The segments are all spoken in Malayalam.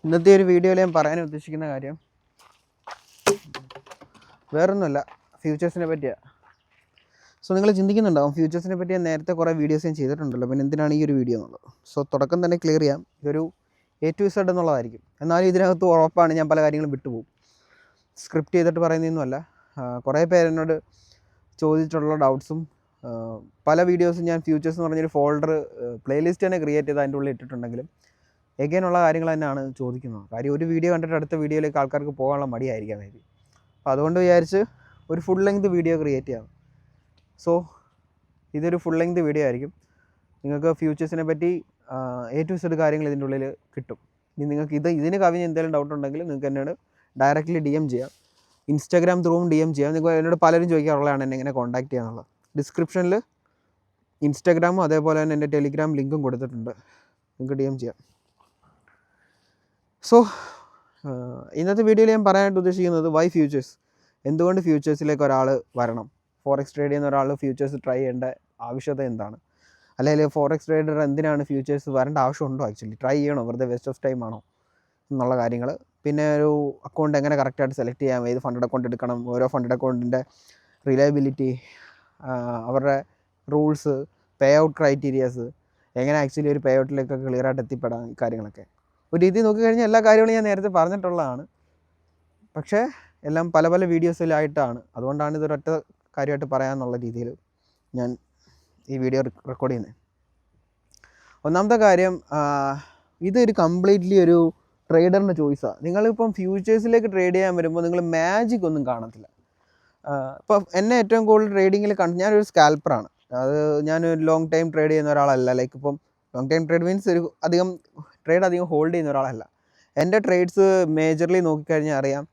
ഇന്നത്തെ ഒരു വീഡിയോയിൽ ഞാൻ പറയാൻ ഉദ്ദേശിക്കുന്ന കാര്യം വേറൊന്നുമല്ല, ഫ്യൂച്ചേഴ്സിനെ പറ്റിയാണ്. സോ നിങ്ങൾ ചിന്തിക്കുന്നുണ്ടാവും, ഫ്യൂച്ചേഴ്സിനെ പറ്റി ഞാൻ നേരത്തെ കുറേ വീഡിയോസ് ഞാൻ ചെയ്തിട്ടുണ്ടല്ലോ, പിന്നെ എന്തിനാണ് ഈ ഒരു വീഡിയോ എന്നുള്ളത്. സോ തുടക്കം തന്നെ ക്ലിയർ ചെയ്യാം, ഇതൊരു A to Z എന്നുള്ളതായിരിക്കും. എന്നാലും ഇതിനകത്ത് ഉറപ്പാണ് ഞാൻ പല കാര്യങ്ങളും വിട്ടുപോകും. സ്ക്രിപ്റ്റ് ചെയ്തിട്ട് പറയുന്നതൊന്നുമല്ല. കുറേ പേരെന്നോട് ചോദിച്ചിട്ടുള്ള ഡൗട്ട്സും പല വീഡിയോസും ഞാൻ ഫ്യൂച്ചേഴ്സ് എന്ന് പറഞ്ഞൊരു ഫോൾഡർ പ്ലേലിസ്റ്റ് തന്നെ ക്രിയേറ്റ് ചെയ്ത് അതിൻ്റെ ഉള്ളിൽ ഇട്ടിട്ടുണ്ടെങ്കിലും എഗെയിനുള്ള കാര്യങ്ങൾ തന്നെയാണ് ചോദിക്കുന്നത്. കാര്യം ഒരു വീഡിയോ കണ്ടിട്ട് അടുത്ത വീഡിയോയിലേക്ക് ആൾക്കാർക്ക് പോകാനുള്ള മടിയായിരിക്കാം മേ ബി. അപ്പോൾ അതുകൊണ്ട് വിചാരിച്ച് ഒരു ഫുൾ ലെങ്ത് വീഡിയോ ക്രിയേറ്റ് ചെയ്യാം. സോ ഇതൊരു ഫുൾ ലെങ്ത് വീഡിയോ ആയിരിക്കും. നിങ്ങൾക്ക് ഫ്യൂച്ചേഴ്സിനെ പറ്റി A to Z കാര്യങ്ങൾ ഇതിൻ്റെ ഉള്ളിൽ കിട്ടും. ഇനി നിങ്ങൾക്ക് ഇതിന് കവിഞ്ഞ് എന്തെങ്കിലും ഡൗട്ട് ഉണ്ടെങ്കിൽ നിങ്ങൾക്ക് എന്നോട് ഡയറക്റ്റ്ലി DM ചെയ്യാം. ഇൻസ്റ്റാഗ്രാം ത്രൂവും DM ചെയ്യാം. നിങ്ങൾ എന്നോട് പലരും ചോദിക്കാറുള്ളതാണ് എന്നെ എങ്ങനെ കോൺടാക്ട് ചെയ്യാന്നുള്ളത്. ഡിസ്ക്രിപ്ഷനിൽ ഇൻസ്റ്റാഗ്രാമും അതേപോലെ തന്നെ എൻ്റെ ടെലിഗ്രാം ലിങ്കും കൊടുത്തിട്ടുണ്ട്, നിങ്ങൾക്ക് DM ചെയ്യാം. സോ ഇന്നത്തെ വീഡിയോയിൽ ഞാൻ പറയാനായിട്ട് ഉദ്ദേശിക്കുന്നത് വൈ ഫ്യൂച്ചേഴ്സ്, എന്തുകൊണ്ട് ഫ്യൂച്ചേഴ്സിലേക്ക് ഒരാൾ വരണം, ഫോറക്സ് ട്രേഡ് ചെയ്യുന്ന ഒരാൾ ഫ്യൂച്ചേഴ്സ് ട്രൈ ചെയ്യേണ്ട ആവശ്യകത എന്താണ്, അല്ലെങ്കിൽ ഫോറക്സ് ട്രേഡർ എന്തിനാണ് ഫ്യൂച്ചേഴ്സ് വരേണ്ട ആവശ്യമുണ്ടോ, ആക്ച്വലി ട്രൈ ചെയ്യണോ, വെറുതെ വേസ്റ്റ് ഓഫ് ടൈം ആണോ എന്നുള്ള കാര്യങ്ങൾ. പിന്നെ ഒരു അക്കൗണ്ട് എങ്ങനെ കറക്റ്റായിട്ട് സെലക്ട് ചെയ്യാം, ഏത് ഫണ്ടഡ് അക്കൗണ്ട് എടുക്കണം, ഓരോ ഫണ്ടഡ് അക്കൗണ്ടിൻ്റെ റിലയബിലിറ്റി, അവരുടെ റൂൾസ്, പേ ഔട്ട് ക്രൈറ്റീരിയാസ്, എങ്ങനെ ആക്ച്വലി ഒരു പേ ഔട്ടിലേക്കൊക്കെ ക്ലിയറായിട്ട് എത്തിപ്പെടാം, ഈ കാര്യങ്ങളൊക്കെ ഒരു രീതി നോക്കിക്കഴിഞ്ഞാൽ എല്ലാ കാര്യങ്ങളും ഞാൻ നേരത്തെ പറഞ്ഞിട്ടുള്ളതാണ്. പക്ഷേ എല്ലാം പല പല വീഡിയോസിലായിട്ടാണ്. അതുകൊണ്ടാണ് ഇതൊരൊറ്റ കാര്യമായിട്ട് പറയാമെന്നുള്ള രീതിയിൽ ഞാൻ ഈ വീഡിയോ റെക്കോർഡ് ചെയ്യുന്നത്. ഒന്നാമത്തെ കാര്യം, ഇതൊരു കംപ്ലീറ്റ്ലി ഒരു ട്രേഡറിൻ്റെ ചോയ്സാണ്. നിങ്ങളിപ്പം ഫ്യൂച്ചേഴ്സിലേക്ക് ട്രേഡ് ചെയ്യാൻ വരുമ്പോൾ നിങ്ങൾ മാജിക് ഒന്നും കാണത്തില്ല. ഇപ്പം എന്നെ ഏറ്റവും കൂടുതൽ ട്രേഡിങ്ങിൽ ഞാനൊരു സ്കാൽപ്പറാണ്. അത് ഞാനൊരു ലോങ് ടൈം ട്രേഡ് ചെയ്യുന്ന ഒരാളല്ല. ലൈക്ക് ഇപ്പം ലോങ് ടൈം ട്രേഡ് മീൻസ് ഒരു ട്രേഡ് അധികം ഹോൾഡ് ചെയ്യുന്ന ഒരാളല്ല. എൻ്റെ ട്രേഡ്സ് മേജർലി നോക്കിക്കഴിഞ്ഞാൽ അറിയാം,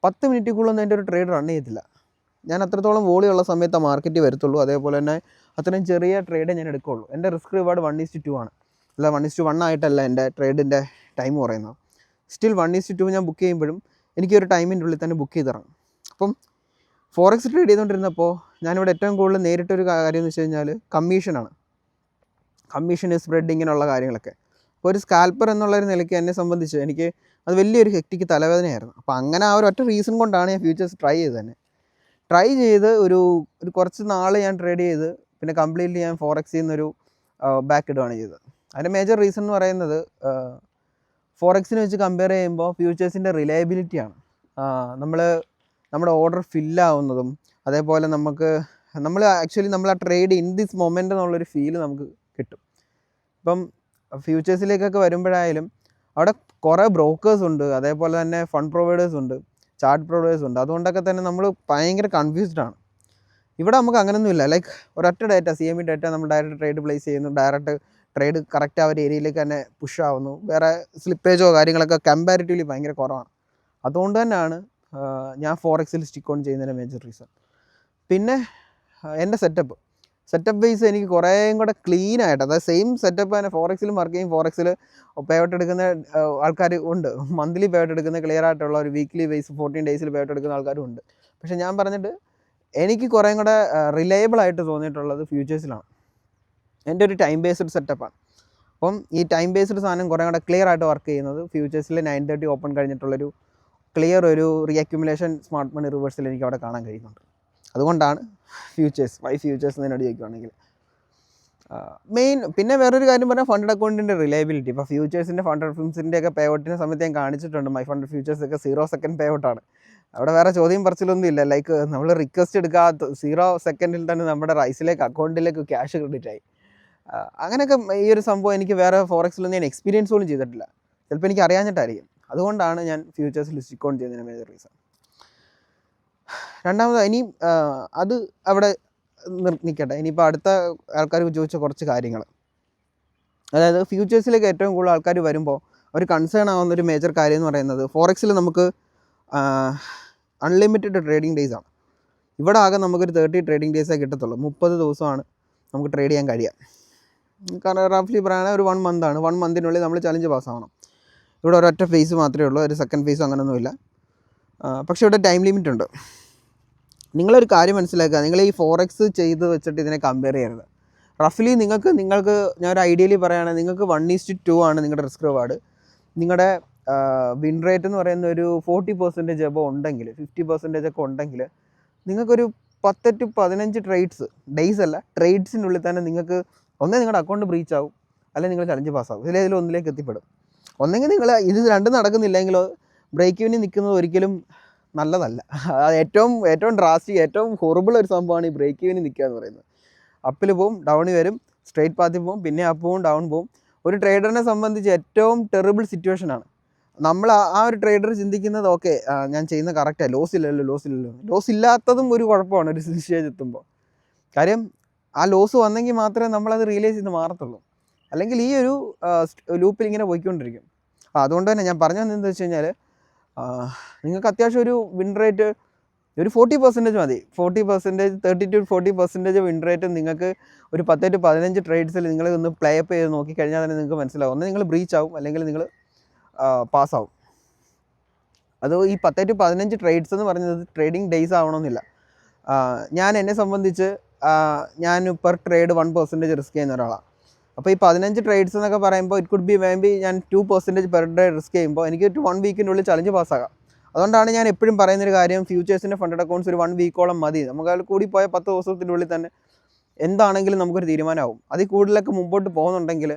10 മിനിറ്റിക്കുള്ളൊന്നും എൻ്റെ ഒരു ട്രേഡ് റൺ ചെയ്യത്തില്ല. ഞാൻ അത്രത്തോളം വോളിയുള്ള സമയത്ത് മാർക്കറ്റ് വരത്തുള്ളൂ. അതേപോലെ തന്നെ അത്രയും ചെറിയ ട്രേഡേ ഞാൻ എടുക്കുകയുള്ളൂ. എൻ്റെ റിസ്ക് റിവാർഡ് 1:2 ആണ്. അല്ല 1:1 ആയിട്ടല്ല എൻ്റെ ട്രേഡിൻ്റെ ടൈം പറയുന്നത്. സ്റ്റിൽ 1:2 ഞാൻ ബുക്ക് ചെയ്യുമ്പോഴും എനിക്കൊരു ടൈമിൻ്റെ ഉള്ളിൽ തന്നെ ബുക്ക് ചെയ്തിറങ്ങും. അപ്പം ഫോറക്സ് ട്രേഡ് ചെയ്തുകൊണ്ടിരുന്നപ്പോൾ ഞാനിവിടെ ഏറ്റവും കൂടുതൽ നേരിട്ടൊരു കാര്യം എന്ന് വെച്ച് കഴിഞ്ഞാൽ കമ്മീഷനാണ്. കമ്മീഷൻ, സ്പ്രെഡിങ്ങിനുള്ള കാര്യങ്ങളൊക്കെ. അപ്പോൾ ഒരു സ്കാൽപ്പർ എന്നുള്ളൊരു നിലയ്ക്ക് എന്നെ സംബന്ധിച്ച് എനിക്ക് അത് വലിയൊരു ഹെക്റ്റിക്ക് തലവേദനയായിരുന്നു. അപ്പോൾ അങ്ങനെ ആ ഒരു ഒറ്റ റീസൺ കൊണ്ടാണ് ഞാൻ ഫ്യൂച്ചേഴ്സ് ട്രൈ ചെയ്തത് തന്നെ. ട്രൈ ചെയ്ത് ഒരു കുറച്ച് നാൾ ഞാൻ ട്രേഡ് ചെയ്ത് പിന്നെ കംപ്ലീറ്റ്ലി ഞാൻ ഫോറക്സിൽ നിന്നൊരു ബാക്ക് ഇടുകയാണ് ചെയ്തത്. അതിൻ്റെ മേജർ റീസൺ എന്ന് പറയുന്നത് ഫോറക്സിനെ വെച്ച് കമ്പയർ ചെയ്യുമ്പോൾ ഫ്യൂച്ചേഴ്സിൻ്റെ റിലയബിലിറ്റിയാണ്. നമ്മുടെ ഓർഡർ ഫില്ലാവുന്നതും അതേപോലെ നമ്മൾ ആ ട്രേഡ് ഇൻ ദിസ് മൊമെൻ്റ് എന്നുള്ളൊരു ഫീല് നമുക്ക് കിട്ടും. ഇപ്പം ഫ്യൂച്ചേഴ്സിലേക്കൊക്കെ വരുമ്പോഴായാലും അവിടെ കുറേ ബ്രോക്കേഴ്സ് ഉണ്ട്, അതേപോലെ തന്നെ ഫണ്ട് പ്രൊവൈഡേഴ്സ് ഉണ്ട്, ചാർട്ട് പ്രൊവൈഡേഴ്സ് ഉണ്ട്. അതുകൊണ്ടൊക്കെ തന്നെ നമ്മൾ ഭയങ്കര കൺഫ്യൂസ്ഡാണ്. ഇവിടെ നമുക്ക് അങ്ങനെയൊന്നുമില്ല. ലൈക്ക് ഒരൊറ്റ ഡേറ്റ, CME ഡേറ്റ നമ്മൾ ഡയറക്റ്റ് ട്രേഡ് പ്ലേസ് ചെയ്യുന്നു, ഡയറക്റ്റ് ട്രേഡ് കറക്റ്റ് ആ ഒരു ഏരിയയിലേക്ക് തന്നെ പുഷ് ആവുന്നു. വേറെ സ്ലിപ്പേജോ കാര്യങ്ങളൊക്കെ കമ്പാരിറ്റീവ്ലി ഭയങ്കര കുറവാണ്. അതുകൊണ്ട് തന്നെയാണ് ഞാൻ ഫോറക്സിൽ സ്റ്റിക്ക് ഓൺ ചെയ്യുന്നതിൻ്റെ മേജർ റീസൺ. പിന്നെ എൻ്റെ സെറ്റപ്പ് ബേസ് എനിക്ക് കുറേയും കൂടെ ക്ലീനായിട്ട്, അതായത് സെയിം സെറ്റപ്പ് തന്നെ ഫോറക്സിലും വർക്ക് ചെയ്യും. ഫോറക്സിൽ പേ ഔട്ട് എടുക്കുന്ന ആൾക്കാർ ഉണ്ട്, മന്ത്ലി പേ ഔട്ട് എടുക്കുന്ന ക്ലിയർ ആയിട്ടുള്ള ഒരു വീക്ക്ലി ബേസ് 14 ഡേയ്സിൽ പേ ഔട്ട് എടുക്കുന്ന ആൾക്കാരും ഉണ്ട്. പക്ഷേ ഞാൻ പറഞ്ഞിട്ട് എനിക്ക് കുറേയും കൂടെ റിലയബിളായിട്ട് തോന്നിയിട്ടുള്ളത് ഫ്യൂച്ചേഴ്സിലാണ്. എൻ്റെ ഒരു ടൈം ബേസ്ഡ് സെറ്റപ്പാണ്. അപ്പം ഈ ടൈം ബേസ്ഡ് സാധനം കുറേ കൂടെ ക്ലിയർ ആയിട്ട് വർക്ക് ചെയ്യുന്നത് ഫ്യൂച്ചേഴ്സിൽ 9:30 ഓപ്പൺ കഴിഞ്ഞിട്ടുള്ളൊരു ക്ലിയർ ഒരു റീഅക്യുമുലേഷൻ സ്മാർട്ട് മണി റിവേഴ്സിൽ എനിക്ക് അവിടെ കാണാൻ കഴിയുന്നുണ്ട്. അതുകൊണ്ടാണ് ഫ്യൂച്ചേഴ്സ്, വൈ ഫ്യൂച്ചേഴ്സ് എന്നോട് ചോദിക്കുകയാണെങ്കിൽ മെയിൻ. പിന്നെ വേറൊരു കാര്യം പറഞ്ഞാൽ ഫണ്ടഡ് അക്കൗണ്ടിൻ്റെ റിലയബിലിറ്റി. ഇപ്പോൾ ഫ്യൂച്ചേഴ്സിൻ്റെ ഫണ്ടഡ് ഫിംസിൻ്റെ ഒക്കെ പേ ഔട്ടിൻ്റെ സമയത്ത് ഞാൻ കാണിച്ചിട്ടുണ്ട്. മൈ ഫണ്ട് ഫ്യൂച്ചേഴ്സൊക്കെ 0 സെക്കൻഡ് പേ ഔട്ടാണ്. അവിടെ വേറെ ചോദ്യം പറച്ചിലൊന്നും ഇല്ല. ലൈക്ക് നമ്മൾ റിക്വസ്റ്റ് എടുക്കാത്ത 0 സെക്കൻഡിൽ തന്നെ നമ്മുടെ റൈസിലേക്ക് അക്കൗണ്ടിലേക്ക് ക്യാഷ് ക്രെഡിറ്റ് ആയി. അങ്ങനെയൊക്കെ ഈ ഒരു സംഭവം എനിക്ക് വേറെ ഫോറക്സിലൊന്നും ഞാൻ എക്സ്പീരിയൻസ് പോലും ചെയ്തിട്ടില്ല. ചിലപ്പോൾ എനിക്ക് അറിയാഞ്ഞിട്ടായിരിക്കും. അതുകൊണ്ടാണ് ഞാൻ ഫ്യൂച്ചേഴ്സിൽ സ്റ്റിക്ക് ഓൺ ചെയ്യുന്നതിന് മേജർ റീസൺ. രണ്ടാമത് ഇനി അത് അവിടെ നിൽക്കട്ടെ. ഇനിയിപ്പോൾ അടുത്ത ആൾക്കാർ ചോദിച്ച കുറച്ച് കാര്യങ്ങൾ, അതായത് ഫ്യൂച്ചേഴ്സിലേക്ക് ഏറ്റവും കൂടുതൽ ആൾക്കാർ വരുമ്പോൾ ഒരു കൺസേൺ ആവുന്നൊരു മേജർ കാര്യം എന്ന് പറയുന്നത്, ഫോറക്സിൽ നമുക്ക് അൺലിമിറ്റഡ് ട്രേഡിംഗ് ഡേയ്സ് ആണ്. ഇവിടെ ആകെ നമുക്കൊരു 30 ട്രേഡിംഗ് ഡേയ്സേ കിട്ടത്തുള്ളൂ. 30 ദിവസമാണ് നമുക്ക് ട്രേഡ് ചെയ്യാൻ കഴിയുക. കാരണം റഫ്ലി പറയുകയാണെങ്കിൽ ഒരു 1 മന്താണ്. 1 മന്തിനുള്ളിൽ നമ്മൾ ചലഞ്ച് പാസ്സാവണം. ഇവിടെ ഒരൊറ്റ ഫേസ് മാത്രമേ ഉള്ളൂ, ഒരു സെക്കൻഡ് ഫേസും അങ്ങനെയൊന്നുമില്ല. പക്ഷേ ഇവിടെ ടൈം ലിമിറ്റ് ഉണ്ട്. നിങ്ങളൊരു കാര്യം മനസ്സിലാക്കുക, നിങ്ങൾ ഈ ഫോറക്സ് ചെയ്ത് വെച്ചിട്ട് ഇതിനെ കമ്പയർ ചെയ്യരുത്. റഫ്ലി നിങ്ങൾക്ക് ഞാൻ ഒരു ഐഡിയലി പറയുകയാണെങ്കിൽ നിങ്ങൾക്ക് 1:2 ആണ് നിങ്ങളുടെ റിസ്ക് റിവാർഡ്. നിങ്ങളുടെ വിൻ റേറ്റ് എന്ന് പറയുന്ന ഒരു 40% എബോ ഉണ്ടെങ്കിൽ, 50% ഒക്കെ ഉണ്ടെങ്കിൽ നിങ്ങൾക്കൊരു 10 to 15 ട്രേഡ്സ്, ഡേയ്സ് അല്ല ട്രേഡ്സിനുള്ളിൽ തന്നെ നിങ്ങൾക്ക് ഒന്നേ നിങ്ങളുടെ അക്കൗണ്ട് ബ്രീച്ച് ആവും, അല്ലെങ്കിൽ നിങ്ങൾ ചലഞ്ച് പാസ്സാവും. ഇതിലേതിലും ഒന്നിലേക്ക് എത്തിപ്പെടും. ഒന്നെങ്കിൽ നിങ്ങൾ ഇത് രണ്ടും നടക്കുന്നില്ലെങ്കിലോ ബ്രേക്ക് ഇവനിൽ നിൽക്കുന്നത് ഒരിക്കലും നല്ലതല്ല. അത് ഏറ്റവും ഡ്രാസ്റ്റിക്, ഏറ്റവും ഹൊറിബിൾ ഒരു സംഭവമാണ് ഈ ബ്രേക്ക് ഇവനിൽ നിൽക്കുക എന്ന് പറയുന്നത്. അപ്പിൽ പോവും, ഡൗണിൽ വരും, സ്ട്രേറ്റ് പാത്തിൽ പോവും, പിന്നെ അപ്പ് പോവും, ഡൗൺ പോവും. ഒരു ട്രേഡറിനെ സംബന്ധിച്ച് ഏറ്റവും ടെറിബിൾ സിറ്റുവേഷനാണ്. നമ്മൾ ആ ഒരു ട്രേഡർ ചിന്തിക്കുന്നത് ഓക്കെ ഞാൻ ചെയ്യുന്ന കറക്റ്റാണ്, ലോസ് ഇല്ലാത്തതും ഒരു കുഴപ്പമാണ് ഒരു സ്റ്റേജ് എത്തുമ്പോൾ. കാര്യം ആ ലോസ് വന്നെങ്കിൽ മാത്രമേ നമ്മളത് റിയലൈസ് ചെയ്ത് മാറത്തുള്ളൂ. അല്ലെങ്കിൽ ഈ ഒരു ലൂപ്പിൽ ഇങ്ങനെ പോയിക്കൊണ്ടിരിക്കും. അതുകൊണ്ട് തന്നെ ഞാൻ പറഞ്ഞു വന്നതെന്ന് വെച്ച് കഴിഞ്ഞാൽ നിങ്ങൾക്ക് അത്യാവശ്യം ഒരു വിൻ റേറ്റ് ഒരു 40% മതി. 40%, 30 to 40% വിൻ റേറ്റ് നിങ്ങൾക്ക് ഒരു 10 to 15 ട്രേഡ്സിൽ നിങ്ങൾ ഒന്ന് പ്ലേ അപ്പ് ചെയ്ത് നോക്കിക്കഴിഞ്ഞാൽ തന്നെ നിങ്ങൾക്ക് മനസ്സിലാവും. ഒന്ന് നിങ്ങൾ ബ്രീച്ച് ആവും, അല്ലെങ്കിൽ നിങ്ങൾ പാസ്സാവും. അത് ഈ 10 to 15 ട്രേഡ്സ് എന്ന് പറയുന്നത് ട്രേഡിംഗ് ഡേയ്സ് ആവണമെന്നില്ല. ഞാൻ എന്നെ സംബന്ധിച്ച് ഞാൻ പെർ ട്രേഡ് 1% റിസ്ക് ചെയ്യുന്ന ഒരാളാണ്. അപ്പോൾ ഈ 15 ട്രേഡ്സ് എന്നൊക്കെ പറയുമ്പോൾ ഇറ്റ് കുഡ് ബി മേബി ഞാൻ 2% പെർ ഡേ റിസ്ക് ചെയ്യുമ്പോൾ എനിക്ക് 1 വീക്കിനുള്ളിൽ ചലഞ്ച് പാസ്സാകാം. അതുകൊണ്ടാണ് ഞാൻ എപ്പോഴും പറയുന്നൊരു കാര്യം, ഫ്യൂച്ചേഴ്സിൻ്റെ ഫണ്ടഡ് അക്കൗണ്ട്സ് ഒരു 1 വീക്കോളം മതി. നമുക്ക് അതിൽ കൂടിപ്പോയ 10 ദിവസത്തിൻ്റെ ഉള്ളിൽ തന്നെ എന്താണെങ്കിലും നമുക്കൊരു തീരുമാനമാവും. അതിൽ കൂടുതലൊക്കെ മുമ്പോട്ട് പോകുന്നുണ്ടെങ്കിൽ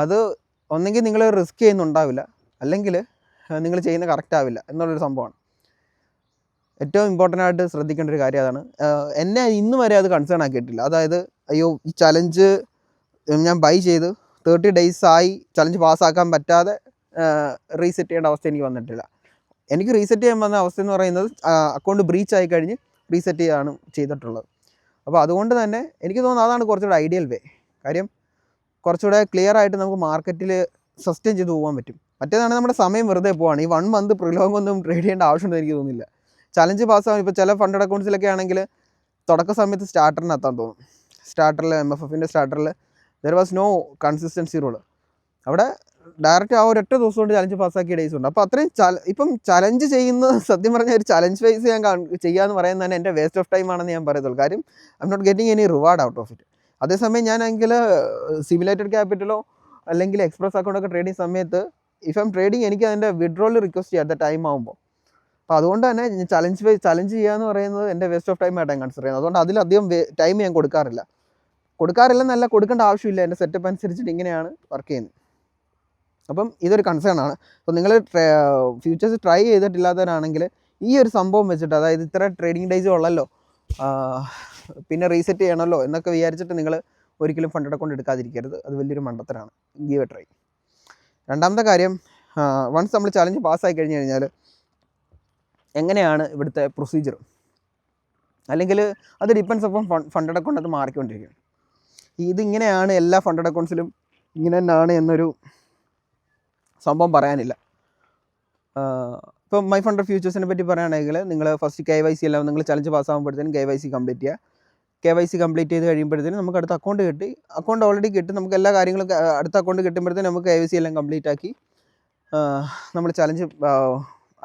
അത് ഒന്നെങ്കിൽ നിങ്ങൾ റിസ്ക് ചെയ്യുന്നുണ്ടാവില്ല, അല്ലെങ്കിൽ നിങ്ങൾ ചെയ്യുന്ന കറക്റ്റ് ആവില്ല എന്നുള്ളൊരു സംഭവമാണ്. ഏറ്റവും ഇമ്പോർട്ടൻ്റ് ആയിട്ട് ശ്രദ്ധിക്കേണ്ട ഒരു കാര്യം അതാണ്. എന്നെ ഇന്ന് വരെ അത് കൺസേൺ ആക്കിയിട്ടില്ല. അതായത് അയ്യോ ഈ ചലഞ്ച് ഞാൻ ബൈ ചെയ്ത് 30 days ആയി ചലഞ്ച് പാസ്സാക്കാൻ പറ്റാതെ റീസെറ്റ് ചെയ്യേണ്ട അവസ്ഥ എനിക്ക് വന്നിട്ടില്ല. എനിക്ക് റീസെറ്റ് ചെയ്യാൻ വന്ന അവസ്ഥ എന്ന് പറയുന്നത് അക്കൗണ്ട് ബ്രീച്ച് ആയി കഴിഞ്ഞ് റീസെറ്റ് ചെയ്യാണ് ചെയ്തിട്ടുള്ളത്. അപ്പോൾ അതുകൊണ്ട് തന്നെ എനിക്ക് തോന്നുന്നു അതാണ് കുറച്ചുകൂടെ ഐഡിയൽ വേ. കാര്യം കുറച്ചുകൂടെ ക്ലിയർ ആയിട്ട് നമുക്ക് മാർക്കറ്റിൽ സസ്റ്റെയിൻ ചെയ്ത് പോകാൻ പറ്റും. മറ്റേതാണെങ്കിൽ നമ്മുടെ സമയം വെറുതെ പോവാണ്. ഈ 1 month പ്രിലോങ് ഒന്നും ട്രേഡ് ചെയ്യേണ്ട ആവശ്യമുണ്ടെന്ന് എനിക്ക് തോന്നുന്നില്ല. ചലഞ്ച് പാസ്സാകും. ഇപ്പോൾ ചില ഫണ്ടഡ് അക്കൗണ്ട്സിലൊക്കെ ആണെങ്കിൽ തുടക്ക സമയത്ത് സ്റ്റാർട്ടറിനെത്താൻ തോന്നും. സ്റ്റാർട്ടറിൽ MFFൻ്റെ സ്റ്റാർട്ടറിൽ there was no consistency rule. അവിടെ ഡയറക്റ്റ് ആ ഒരൊറ്റ ദിവസം കൊണ്ട് ചലഞ്ച് പാസ്സാക്കിയ ഡേയ്സ് ഉണ്ട്. അപ്പോൾ അത്രയും ഇപ്പം ചലഞ്ച് ചെയ്യുന്നത് സത്യം പറഞ്ഞാൽ ഒരു ചലഞ്ച് ഫേസ് ഞാൻ ചെയ്യാമെന്ന് പറയുന്നത് തന്നെ എൻ്റെ വേസ്റ്റ് ഓഫ് ടൈം ആണെന്ന് ഞാൻ പറയത്തുള്ളൂ. കാര്യം I'm not getting any reward out of it. അതേസമയം ഞാനെങ്കിൽ സിമുലേറ്റഡ് ക്യാപിറ്റലോ അല്ലെങ്കിൽ എക്സ്പ്രസ് അക്കൗണ്ടൊക്കെ ട്രേഡ് ചെയ്യുന്ന സമയത്ത് ഇഫ് ഐ എം ട്രേഡിങ് എനിക്ക് അതിൻ്റെ വിഡ്രോൾ റിക്വസ്റ്റ് ചെയ്യാം അറ്റ് ടൈം ആകുമ്പോൾ. അപ്പോൾ അതുകൊണ്ട് തന്നെ ചലഞ്ച് ചെയ്യുക എന്ന് പറയുന്നത് എൻ്റെ വേസ്റ്റ് ഓഫ് ടൈം ആയിട്ട് ഞാൻ കൺസിഡർ ചെയ്യുന്നത്. അതുകൊണ്ട് അതിലധികം ടൈം ഞാൻ കൊടുക്കാറില്ലെന്നല്ല, കൊടുക്കേണ്ട ആവശ്യമില്ല. എൻ്റെ സെറ്റപ്പ് അനുസരിച്ചിട്ട് ഇങ്ങനെയാണ് വർക്ക് ചെയ്യുന്നത്. അപ്പം ഇതൊരു കൺസേൺ ആണ്. അപ്പോൾ നിങ്ങൾ ഫ്യൂച്ചേഴ്സ് ട്രൈ ചെയ്തിട്ടില്ലാത്തവരാണെങ്കിൽ ഈ ഒരു സംഭവം വെച്ചിട്ട്, അതായത് ഇത്ര ട്രേഡിംഗ് ഡേയ്സ് ഉള്ളല്ലോ പിന്നെ റീസെറ്റ് ചെയ്യണമല്ലോ എന്നൊക്കെ വിചാരിച്ചിട്ട് നിങ്ങൾ ഒരിക്കലും ഫണ്ടഡ് അക്കൗണ്ട് എടുക്കാതിരിക്കരുത്. അത് വലിയൊരു മണ്ടത്തരാണ്. Give A try. രണ്ടാമത്തെ കാര്യം, വൺസ് നമ്മൾ ചലഞ്ച് പാസ്സായി കഴിഞ്ഞ് കഴിഞ്ഞാൽ എങ്ങനെയാണ് ഇവിടുത്തെ പ്രൊസീജിയർ, അല്ലെങ്കിൽ അത് ഡിപ്പെൻസ് അപ്പം ഫണ്ടഡ് അക്കൗണ്ട് അത് മാറിക്കൊണ്ടിരിക്കും. ഇതിങ്ങനെയാണ് എല്ലാ ഫണ്ടഡ് അക്കൗണ്ട്സിലും ഇങ്ങനെ തന്നെയാണ് എന്നൊരു സംഭവം പറയാനില്ല. ഇപ്പോൾ മൈ ഫണ്ടഡ് ഫ്യൂച്ചേഴ്സിനെ പറ്റി പറയുകയാണെങ്കിൽ നിങ്ങൾ ഫസ്റ്റ് KYC എല്ലാം നിങ്ങൾ ചലഞ്ച് പാസ്സാകുമ്പോഴത്തേനും KYC കംപ്ലീറ്റ് ചെയ്യുക. KYC കംപ്ലീറ്റ് ചെയ്ത് കഴിയുമ്പോഴത്തേനും നമുക്ക് അടുത്ത അക്കൗണ്ട് കിട്ടി. അക്കൗണ്ട് ഓൾറെഡി കിട്ടി. നമുക്ക് എല്ലാ കാര്യങ്ങളും അടുത്ത അക്കൗണ്ട് കിട്ടുമ്പോഴത്തേനും നമുക്ക് KYC എല്ലാം കംപ്ലീറ്റ് ആക്കി നമ്മൾ ചലഞ്ച്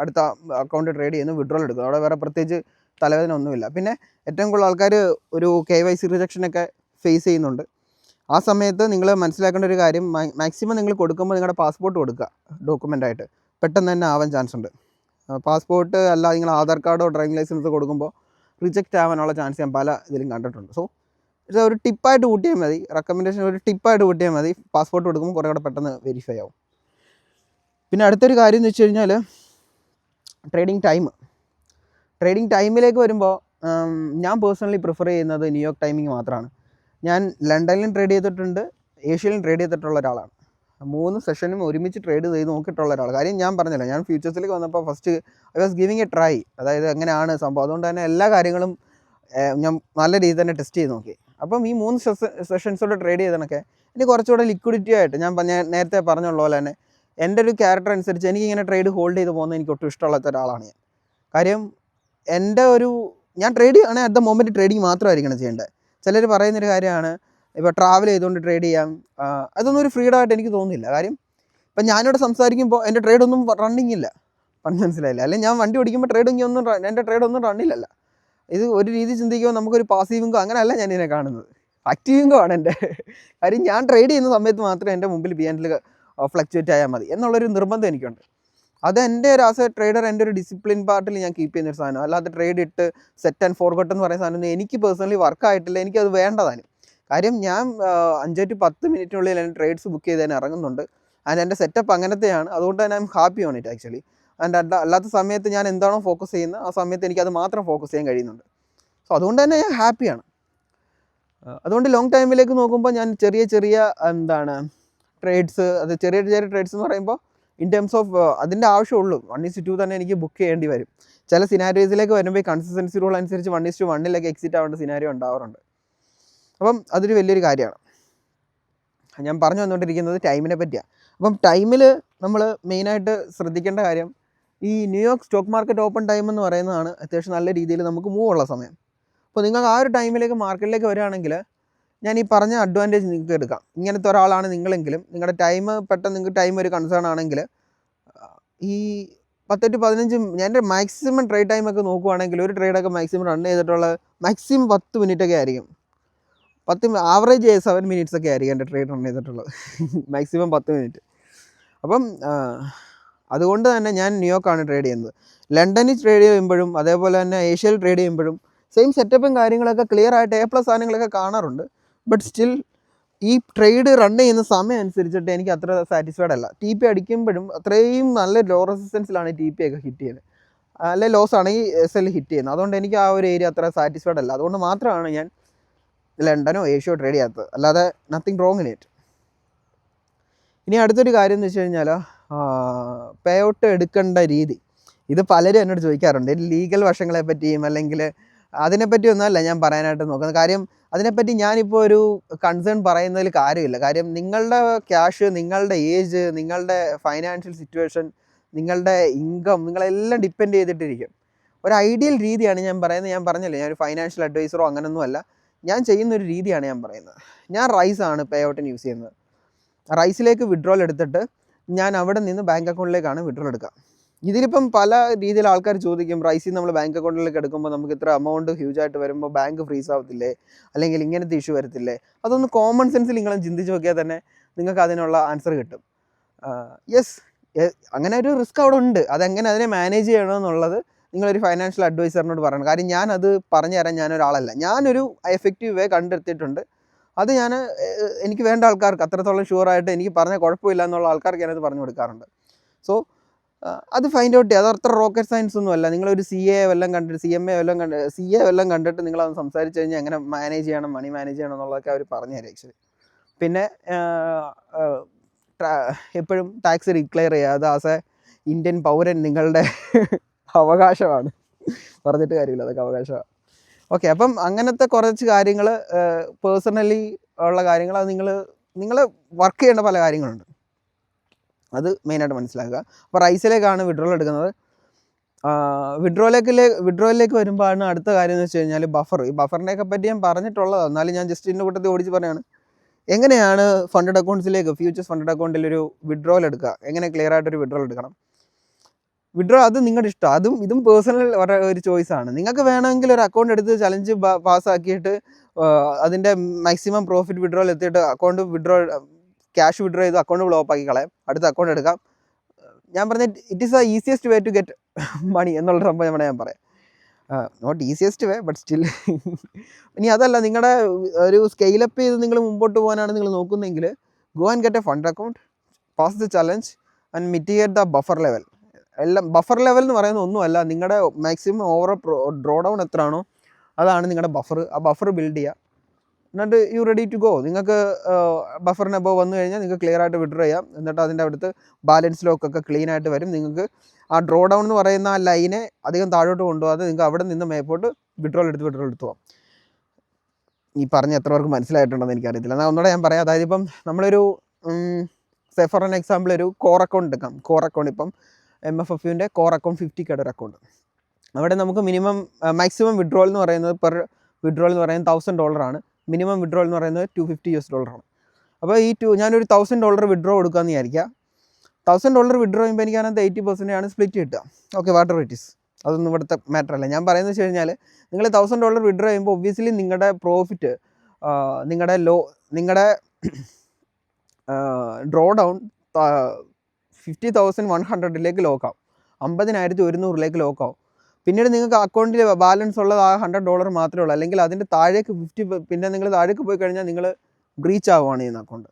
അടുത്ത അക്കൗണ്ട് ട്രേഡ് ചെയ്യുന്നു, വിഡ്രോൾ എടുക്കും. അവിടെ വേറെ പ്രത്യേകിച്ച് തലവേദന ഒന്നുമില്ല. പിന്നെ ഏറ്റവും കൂടുതൽ ആൾക്കാർ ഒരു KYC റിജക്ഷനൊക്കെ ഫേസ് ചെയ്യുന്നുണ്ട്. ആ സമയത്ത് നിങ്ങൾ മനസ്സിലാക്കേണ്ട ഒരു കാര്യം, മാക്സിമം നിങ്ങൾ കൊടുക്കുമ്പോൾ നിങ്ങളുടെ പാസ്പോർട്ട് കൊടുക്കുക ഡോക്യുമെൻ്റായിട്ട്. പെട്ടെന്ന് തന്നെ ആവാൻ ചാൻസ് ഉണ്ട്. പാസ്പോർട്ട് അല്ല നിങ്ങൾ ആധാർ കാർഡോ ഡ്രൈവിംഗ് ലൈസൻസോ കൊടുക്കുമ്പോൾ റിജക്റ്റ് ആവാനുള്ള ചാൻസ് ഞാൻ പല ഇതിലും കണ്ടിട്ടുണ്ട്. സോ ഇത് ഒരു ടിപ്പായിട്ട് കൂട്ടിയാൽ മതി, റെക്കമെൻഡേഷൻ ഒരു ടിപ്പായിട്ട് കൂട്ടിയാൽ മതി. പാസ്പോർട്ട് കൊടുക്കുമ്പോൾ കുറേ കൂടെ പെട്ടെന്ന് വെരിഫൈ ആവും. പിന്നെ അടുത്തൊരു കാര്യം എന്ന് വെച്ച് കഴിഞ്ഞാൽ ട്രേഡിംഗ് ടൈമിലേക്ക് വരുമ്പോൾ ഞാൻ പേഴ്സണലി പ്രിഫർ ചെയ്യുന്നത് ന്യൂയോർക്ക് ടൈമിംഗ് മാത്രമാണ്. ഞാൻ ലണ്ടനിലും ട്രേഡ് ചെയ്തിട്ടുണ്ട്, ഏഷ്യയിലും ട്രേഡ് ചെയ്തിട്ടുള്ള ഒരാളാണ്. 3 സെഷനും ഒരുമിച്ച് ട്രേഡ് ചെയ്ത് നോക്കിയിട്ടുള്ള ഒരാൾ. കാര്യം ഞാൻ പറഞ്ഞല്ലോ, ഞാൻ ഫ്യൂച്ചേഴ്സിലേക്ക് വന്നപ്പോൾ first I was giving A try, അതായത് എങ്ങനെയാണ് സംഭവം. അതുകൊണ്ട് തന്നെ എല്ലാ കാര്യങ്ങളും ഞാൻ നല്ല രീതിയിൽ തന്നെ ടെസ്റ്റ് ചെയ്ത് നോക്കി. അപ്പം ഈ 3 സെഷൻസോടെ ട്രേഡ് ചെയ്തതൊക്കെ എനിക്ക് കുറച്ചുകൂടെ ലിക്വിഡിറ്റി ആയിട്ട്, ഞാൻ നേരത്തെ പറഞ്ഞുള്ള പോലെ തന്നെ എൻ്റെ ഒരു ക്യാരക്ടർ അനുസരിച്ച് എനിക്കിങ്ങനെ ട്രേഡ് ഹോൾഡ് ചെയ്ത് പോകുന്നത് എനിക്ക് ഒട്ടും ഇഷ്ടമുള്ളാത്ത ഒരാളാണ് ഞാൻ. കാര്യം ഞാൻ ട്രേഡ് ചെയ്യുകയാണെങ്കിൽ അറ്റ് ദ മൊമെൻറ്റ് ട്രേഡിങ് മാത്രമായിരിക്കണം ചെയ്യേണ്ടത്. ചിലർ പറയുന്നൊരു കാര്യമാണ് ഇപ്പോൾ ട്രാവൽ ചെയ്തുകൊണ്ട് ട്രേഡ് ചെയ്യാം. അതൊന്നും ഒരു ഫ്രീഡം ആയിട്ട് എനിക്ക് തോന്നുന്നില്ല. കാര്യം ഇപ്പം ഞാനിവിടെ സംസാരിക്കുമ്പോൾ എൻ്റെ ട്രേഡൊന്നും റണ്ണിങ് ഇല്ല, മനസ്സിലായില്ല. അല്ലെങ്കിൽ ഞാൻ വണ്ടി ഓടിക്കുമ്പോൾ എൻ്റെ ട്രേഡൊന്നും റണ്ണില്ലല്ല. ഇത് ഒരു രീതി ചിന്തിക്കുമ്പോൾ നമുക്കൊരു പാസീവ് ഇൻകം അങ്ങനെയല്ല ഞാൻ ഇതിനെ കാണുന്നത്. ആക്റ്റീവിംഗോ ആണ് എൻ്റെ കാര്യം. ഞാൻ ട്രേഡ് ചെയ്യുന്ന സമയത്ത് മാത്രമേ എൻ്റെ മുമ്പിൽ BNB ഫ്ലക്ച്വേറ്റ് ആയാൽ മതി എന്നുള്ളൊരു നിർബന്ധം എനിക്കുണ്ട്. അത് എൻ്റെ ഒരു ആസ് എ ട്രേഡർ എൻ്റെ ഒരു ഡിസിപ്ലിൻ പാർട്ടിൽ ഞാൻ കീപ്പ് ചെയ്യുന്നൊരു സാധനം. അല്ലാതെ ട്രേഡ് ഇട്ട് സെറ്റ് ആൻഡ് ഫോർഗട്ട് എന്ന് പറയുന്ന സാധനം എനിക്ക് പേഴ്സണലി വർക്കായിട്ടില്ല. എനിക്കത് വേണ്ടതാണ്. കാര്യം ഞാൻ 5 to 10 മിനിറ്റിനുള്ളിൽ എൻ്റെ ട്രേഡ്സ് ബുക്ക് ചെയ്ത് തന്നെ ഇറങ്ങുന്നുണ്ട്. ആൻഡ് എൻ്റെ സെറ്റപ്പ് അങ്ങനത്തെയാണ്. അതുകൊണ്ട് തന്നെ I am happy on it actually. And അല്ലാത്ത സമയത്ത് ഞാൻ എന്താണോ ഫോക്കസ് ചെയ്യുന്നത് ആ സമയത്ത് എനിക്കത് മാത്രം ഫോക്കസ് ചെയ്യാൻ കഴിയുന്നുണ്ട്. സോ അതുകൊണ്ട് തന്നെ ഞാൻ ഹാപ്പിയാണ്. അതുകൊണ്ട് ലോങ് ടൈമിലേക്ക് നോക്കുമ്പോൾ ഞാൻ ചെറിയ എന്താണ് ട്രേഡ്സ്, അത് ചെറിയ ട്രേഡ്സ് എന്ന് പറയുമ്പോൾ ഇൻ ടേംസ് ഓഫ് അതിൻ്റെ ആവശ്യമുള്ളൂ. 1:2 തന്നെ എനിക്ക് ബുക്ക് ചെയ്യേണ്ടി വരും. ചില സിനാരിയോസിലേക്ക് വരുമ്പോൾ ഈ കൺസിസ്റ്റൻസി റൂൾ അനുസരിച്ച് 1:1 എക്സിറ്റ് ആവേണ്ട സിനാരിയോ ഉണ്ടാവാറുണ്ട്. അപ്പം അതൊരു വലിയൊരു കാര്യമാണ്. ഞാൻ പറഞ്ഞു വന്നുകൊണ്ടിരിക്കുന്നത് ടൈമിനെ പറ്റിയാണ്. അപ്പം ടൈമിൽ നമ്മൾ മെയിനായിട്ട് ശ്രദ്ധിക്കേണ്ട കാര്യം ഈ New York stock market open time എന്ന് പറയുന്നതാണ് അത്യാവശ്യം നല്ല രീതിയിൽ നമുക്ക് മൂവ് ഉള്ള സമയം. അപ്പോൾ നിങ്ങൾക്ക് ആ ഒരു ടൈമിലേക്ക് മാർക്കറ്റിലേക്ക് വരികയാണെങ്കിൽ ഞാൻ ഈ പറഞ്ഞ അഡ്വാൻറ്റേജ് നിങ്ങൾക്ക് എടുക്കാം. ഇങ്ങനത്തെ ഒരാളാണ് നിങ്ങളെങ്കിലും നിങ്ങളുടെ ടൈം പെട്ടെന്ന് നിങ്ങൾക്ക് ടൈം ഒരു കൺസേൺ ആണെങ്കിൽ ഈ 10 to 15 ഞാൻ എൻ്റെ മാക്സിമം ട്രേഡ് ടൈമൊക്കെ നോക്കുവാണെങ്കിൽ ഒരു ട്രേഡൊക്കെ മാക്സിമം റൺ ചെയ്തിട്ടുള്ളത് മാക്സിമം 10 മിനിറ്റൊക്കെ ആയിരിക്കും. 10 ആവറേജ് 7 മിനിറ്റ്സ് ഒക്കെ ആയിരിക്കും എൻ്റെ ട്രേഡ് റൺ ചെയ്തിട്ടുള്ളത്. Maximum 10 minute. അപ്പം അതുകൊണ്ട് തന്നെ ഞാൻ ന്യൂയോർക്കാണ് ട്രേഡ് ചെയ്യുന്നത്. ലണ്ടനിൽ ട്രേഡ് ചെയ്യുമ്പോഴും അതേപോലെ തന്നെ ഏഷ്യയിൽ ട്രേഡ് ചെയ്യുമ്പോഴും സെയിം സെറ്റപ്പും കാര്യങ്ങളൊക്കെ ക്ലിയർ ആയിട്ട് A+ സാധനങ്ങളൊക്കെ കാണാറുണ്ട്. ബട്ട് സ്റ്റിൽ ഈ ട്രേഡ് റൺ ചെയ്യുന്ന സമയം അനുസരിച്ചിട്ട് എനിക്ക് അത്ര സാറ്റിസ്ഫൈഡ് അല്ല. TP അടിക്കുമ്പോഴും അത്രയും നല്ല ലോ റെസിസ്റ്റൻസിലാണ് TP ഒക്കെ ഹിറ്റ് ചെയ്യുന്നത്, അല്ലെ ലോസ് ആണ് ഈ SL ഹിറ്റ് ചെയ്യുന്നത്. അതുകൊണ്ട് എനിക്ക് ആ ഒരു ഏരിയ അത്ര സാറ്റിസ്ഫൈഡ് അല്ല. അതുകൊണ്ട് മാത്രമാണ് ഞാൻ ലണ്ടനോ ഏഷ്യയോ ട്രേഡ് ചെയ്യാത്തത്. അല്ലാതെ നത്തിങ് റോങ് ഇൻ ഇറ്റ്. ഇനി അടുത്തൊരു കാര്യം എന്ന് വെച്ച് കഴിഞ്ഞാൽ പേ ഔട്ട് എടുക്കേണ്ട രീതി. ഇത് പലരും എന്നോട് ചോദിക്കാറുണ്ട്. ലീഗൽ വശങ്ങളെ പറ്റിയും അല്ലെങ്കിൽ അതിനെപ്പറ്റിയൊന്നുമല്ല ഞാൻ പറയാനായിട്ട് നോക്കുന്നത്. കാര്യം അതിനെപ്പറ്റി ഞാനിപ്പോൾ ഒരു കൺസേൺ പറയുന്നതിൽ കാര്യമില്ല. കാര്യം നിങ്ങളുടെ ക്യാഷ്, നിങ്ങളുടെ ഏജ്, നിങ്ങളുടെ ഫൈനാൻഷ്യൽ സിറ്റുവേഷൻ, നിങ്ങളുടെ ഇൻകം, നിങ്ങളെല്ലാം ഡിപ്പെൻഡ് ചെയ്തിട്ടിരിക്കും. ഒരു ഐഡിയൽ രീതിയാണ് ഞാൻ പറയുന്നത്. ഞാൻ പറഞ്ഞില്ലേ, ഞാനൊരു ഫൈനാൻഷ്യൽ അഡ്വൈസറോ അങ്ങനെയൊന്നുമല്ല. ഞാൻ ചെയ്യുന്നൊരു രീതിയാണ് ഞാൻ പറയുന്നത്. ഞാൻ റൈസാണ് പേ ഔട്ടിന് യൂസ് ചെയ്യുന്നത്. റൈസിലേക്ക് വിഡ്രോൾ എടുത്തിട്ട് ഞാൻ അവിടെ നിന്ന് ബാങ്ക് അക്കൗണ്ടിലേക്കാണ് വിഡ്രോൾ എടുക്കുക. ഇതിലിപ്പം പല രീതിയിൽ ആൾക്കാർ ചോദിക്കും, റൈസിൽ നമ്മൾ ബാങ്ക് അക്കൗണ്ടിലേക്ക് എടുക്കുമ്പോൾ നമുക്ക് ഇത്ര എമൗണ്ട് ഹ്യൂജായിട്ട് വരുമ്പോൾ ബാങ്ക് ഫ്രീസ് ആവത്തില്ലേ, അല്ലെങ്കിൽ ഇങ്ങനത്തെ ഇഷ്യൂ വരത്തില്ലേ? അതൊന്ന് കോമൺ സെൻസിൽ നിങ്ങൾ ചിന്തിച്ച് നോക്കിയാൽ തന്നെ നിങ്ങൾക്ക് അതിനുള്ള ആൻസർ കിട്ടും. യെസ്, അങ്ങനെ ഒരു റിസ്ക് അവിടെ ഉണ്ട്. അതെങ്ങനെ അതിനെ മാനേജ് ചെയ്യണമെന്നുള്ളത് നിങ്ങളൊരു ഫൈനാൻഷ്യൽ അഡ്വൈസറിനോട് പറയണം. കാര്യം ഞാനത് പറഞ്ഞു തരാൻ ഞാനൊരാളല്ല. ഞാനൊരു എഫക്റ്റീവ് വേ കണ്ടെത്തിയിട്ടുണ്ട്. അത് ഞാൻ എനിക്ക് വേണ്ട ആൾക്കാർക്ക് അത്രത്തോളം ഷുവറായിട്ട് എനിക്ക് പറഞ്ഞാൽ കുഴപ്പമില്ല എന്നുള്ള ആൾക്കാർക്ക് ഞാനത് പറഞ്ഞു കൊടുക്കാറുണ്ട്. സോ അത് ഫൈൻഡ് ഔട്ട് ചെയ്യുക. അത് അത്ര റോക്കറ്റ് സയൻസ് ഒന്നും അല്ല. നിങ്ങളൊരു CA വല്ലതും കണ്ടിട്ട് CA വല്ലതും കണ്ടിട്ട് നിങ്ങളത് സംസാരിച്ച് കഴിഞ്ഞാൽ എങ്ങനെ മാനേജ് ചെയ്യണം, മണി മാനേജ് ചെയ്യണം എന്നുള്ളതൊക്കെ അവർ പറഞ്ഞു തരും ആക്ച്വലി. പിന്നെ എപ്പോഴും ടാക്സ് ഡിക്ലെയർ ചെയ്യുക. അത് ആസ് എ ഇന്ത്യൻ പൗരൻ നിങ്ങളുടെ അവകാശമാണ്. പറഞ്ഞിട്ട് കാര്യമില്ല, അതൊക്കെ അവകാശമാണ്. ഓക്കെ, അപ്പം അങ്ങനത്തെ കുറച്ച് കാര്യങ്ങൾ പേഴ്സണലി ഉള്ള കാര്യങ്ങൾ, അത് നിങ്ങൾ വർക്ക് ചെയ്യേണ്ട പല കാര്യങ്ങളുണ്ട്. അത് മെയിനായിട്ട് മനസ്സിലാക്കുക. അപ്പോൾ റൈസിലേക്കാണ് വിഡ്രോൾ എടുക്കുന്നത്. വിഡ്രോയിലേക്ക് വരുമ്പോഴാണ് അടുത്ത കാര്യം എന്ന് വെച്ച് കഴിഞ്ഞാൽ ബഫർ. ഈ ബഫറിനെയൊക്കെ പറ്റി ഞാൻ പറഞ്ഞിട്ടുള്ളത്, എന്നാലും ഞാൻ ജസ്റ്റ് ഇതിൻ്റെ കൂട്ടത്തിൽ ഓടിച്ച് പറയുകയാണ്. എങ്ങനെയാണ് ഫണ്ടഡ് അക്കൗണ്ട്സിലേക്ക്, ഫ്യൂച്ചേഴ്സ് ഫണ്ടഡ് അക്കൗണ്ടിൽ ഒരു വിഡ്രോൽ എടുക്കുക, എങ്ങനെ ക്ലിയർ ആയിട്ടൊരു വിഡ്രോൽ എടുക്കണം. വിഡ്രോ അത് നിങ്ങളുടെ ഇഷ്ടം. ഇതും പേഴ്സണൽ ഒരു ചോയ്സാണ്. നിങ്ങൾക്ക് വേണമെങ്കിൽ ഒരു അക്കൗണ്ട് എടുത്ത് ചലഞ്ച് പാസ്സാക്കിയിട്ട് അതിൻ്റെ മാക്സിമം പ്രോഫിറ്റ് വിഡ്രോയിൽ എത്തിയിട്ട് ക്യാഷ് വിഡ്രോ ചെയ്ത് അക്കൗണ്ട് ബ്ലോക്ക് ആക്കി കളയാം, അടുത്ത അക്കൗണ്ട് എടുക്കാം. ഞാൻ പറഞ്ഞ it is the easiest way to get money എന്നുള്ള സംഭവം ഞാൻ പറയാം. Not easiest way, but still. ഇനി അതല്ല, നിങ്ങളുടെ ഒരു സ്കെയിലപ്പ് ചെയ്ത് നിങ്ങൾ മുമ്പോട്ട് പോകാനാണ് നിങ്ങൾ നോക്കുന്നതെങ്കിൽ go and get A fund account, pass the challenge and mitigate the buffer level. എല്ലാം ബഫർ ലെവൽ എന്ന് പറയുന്നത് ഒന്നുമല്ല, നിങ്ങളുടെ മാക്സിമം ഓവർ ഡ്രോ ഡൗൺ എത്രയാണോ അതാണ് നിങ്ങളുടെ ബഫർ. ആ ബഫർ ബിൽഡ് ചെയ്യുക, എന്നിട്ട് യു റെഡി ടു ഗോ. നിങ്ങൾക്ക് ബഫറിന് അബവ് വന്നു കഴിഞ്ഞാൽ നിങ്ങൾക്ക് ക്ലിയർ ആയിട്ട് വിഡ്രോ ചെയ്യാം. എന്നിട്ട് അതിൻ്റെ അടുത്ത് ബാലൻസ് ലോക്കൊക്കെ ക്ലീൻ ആയിട്ട് വരും. നിങ്ങൾക്ക് ആ ഡ്രോ ഡൗൺ എന്ന് പറയുന്ന ആ ലൈനെ അധികം താഴോട്ട് കൊണ്ടുപോകാതെ നിങ്ങൾക്ക് അവിടെ നിന്ന് മേപ്പോട്ട് വിഡ്രോൾ എടുത്ത് പോകാം. ഈ പറഞ്ഞ എത്ര പേർക്ക് മനസ്സിലായിട്ടുണ്ടെന്ന് എനിക്കറിയത്തില്ല. എന്നാൽ ഒന്നുകൂടെ ഞാൻ പറയാം. അതായത് ഇപ്പം നമ്മളൊരു ഫോർ ആൻ എക്സാമ്പിൾ ഒരു കോർ അക്കൗണ്ട് എടുക്കാം. കോർ അക്കൗണ്ട് ഇപ്പം MFFൻ്റെ കോർ അക്കൗണ്ട് 50K ഒരു അക്കൗണ്ട്. അവിടെ നമുക്ക് മാക്സിമം വിഡ്രോൾ എന്ന് പറയുന്നത് പെർ വിഡ്രോൾ എന്ന് പറയുന്നത് $1,000 ആണ്. മിനിമം വിഡ്രോൾ എന്ന് പറയുന്നത് $250 ആണ്. അപ്പോൾ ഞാനൊരു $1,000 വിഡ്രോ കൊടുക്കാമെന്ന് വിചാരിക്കുക. $1,000 വിഡ്രോ ചെയ്യുമ്പോൾ എനിക്ക് അതിനകത്ത് 80% സ്പ്ലിറ്റ് കിട്ടുക. ഓക്കെ, വാട്ടർ ഇറ്റ് ഈസ്, അതൊന്നും ഇവിടുത്തെ മാറ്റർ അല്ല. ഞാൻ പറയുന്നത് വെച്ച് കഴിഞ്ഞാൽ നിങ്ങൾ $1,000 വിഡ്രോ ചെയ്യുമ്പോൾ ഒബ്വിയസ്ലി നിങ്ങളുടെ പ്രോഫിറ്റ് നിങ്ങളുടെ ഡ്രോ ഡൗൺ 50,100 ലോക്കാവും, 50,100 ലോക്കാവും. പിന്നീട് നിങ്ങൾക്ക് അക്കൗണ്ടിൽ ബാലൻസ് ഉള്ളത് ആ $100 മാത്രമേ ഉള്ളൂ. അല്ലെങ്കിൽ അതിൻ്റെ താഴേക്ക് 50, പിന്നെ നിങ്ങൾ താഴേക്ക് പോയി കഴിഞ്ഞാൽ നിങ്ങൾ ബ്രീച്ച് ആവുകയാണ് ചെയ്യുന്ന അക്കൗണ്ട്.